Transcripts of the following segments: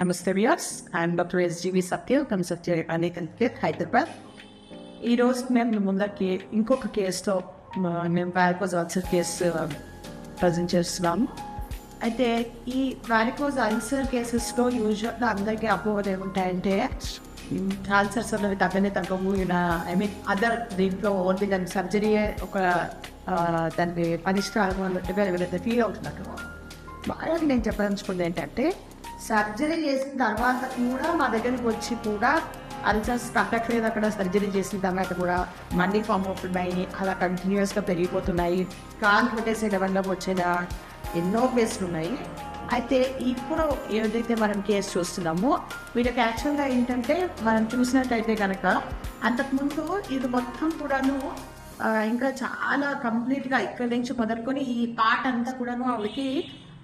నమస్తే viewers, I'm doctor SGV Satya, consult అనేక హైదరాబాద్. ఈరోజు మేము ముందరికి ఇంకొక కేసుతో మేము వారికోజ్ అల్సర్ కేసు ప్రజెంట్ చేస్తున్నాము. అయితే ఈ వారికోజ్ అల్సర్ కేసెస్లో యూజువల్గా అందరికీ అపోహలు ఏముంటాయంటే అల్సర్స్ అనేవి తగ్గవు, అదర్ దీంట్లో ఓన్లీ దాని సర్జరీయే ఒక దాన్ని పరిష్కారం అన్నట్టుగా ఎవరైతే ఫీల్ అవుతున్నట్టు. బాగా నేను చెప్పదలుచుకుంది ఏంటంటే, సర్జరీ చేసిన తర్వాత కూడా మా దగ్గరికి వచ్చి కూడా అల్సర్స్ తగ్గట్లేదు, అక్కడ సర్జరీ చేసిన తర్వాత కూడా మళ్ళీ ఫామ్ అవుతున్నాయి, అలా కంటిన్యూస్గా పెరిగిపోతున్నాయి, కాలు పెట్టేసే లెవెల్లో వచ్చిన ఎన్నో కేసులు ఉన్నాయి. అయితే ఇప్పుడు ఏదైతే మనం కేసు చూస్తున్నామో వీళ్ళకి యాక్చువల్గా ఏంటంటే, మనం చూసినట్టయితే కనుక అంతకుముందు ఇది మొత్తం కూడాను ఇంకా చాలా కంప్లీట్గా ఇక్కడి నుంచి మొదలుకొని ఈ పార్ట్ అంతా కూడాను ఆవిడకి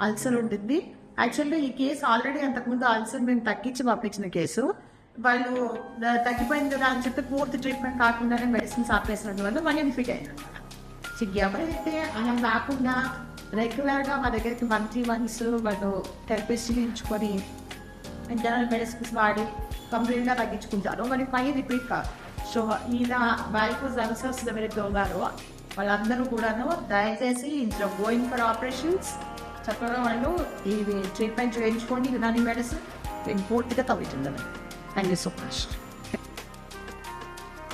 అల్సర్ ఉంటుంది. యాక్చువల్గా ఈ కేసు ఆల్రెడీ అంతకుముందు అల్సర్ మేము తగ్గించి పంపించిన కేసు. వాళ్ళు తగ్గిపోయింది కదా అని చెప్పి పూర్తి ట్రీట్మెంట్ కాకుండానే మెడిసిన్స్ ఆపేసినట్టు వల్ల మళ్ళీ ఫిట్ అయినారు. ఎవరైతే అలా కాకుండా రెగ్యులర్గా మా దగ్గరికి మంత్లీ వన్స్ వాళ్ళు థెరపిస్ట్ చేయించుకొని ఇంటర్నల్ మెడిసిన్స్ వాడి కంప్లీట్గా తగ్గించుకుంటారు, మరి పైన రిపీట్ కాదు. సో ఇలా వారికోజ్ అల్సర్స్ ఎవరైతే ఉన్నారో వాళ్ళందరూ కూడాను దయచేసి ఇంట్లో గోయింగ్ ఫర్ ఆపరేషన్స్ చక్కగా వాళ్ళు ఈ ట్రీట్మెంట్ చేయించుకోండి. దాని మెడిసిన్ పూర్తిగా తగ్గుతుందని. Thank you so much.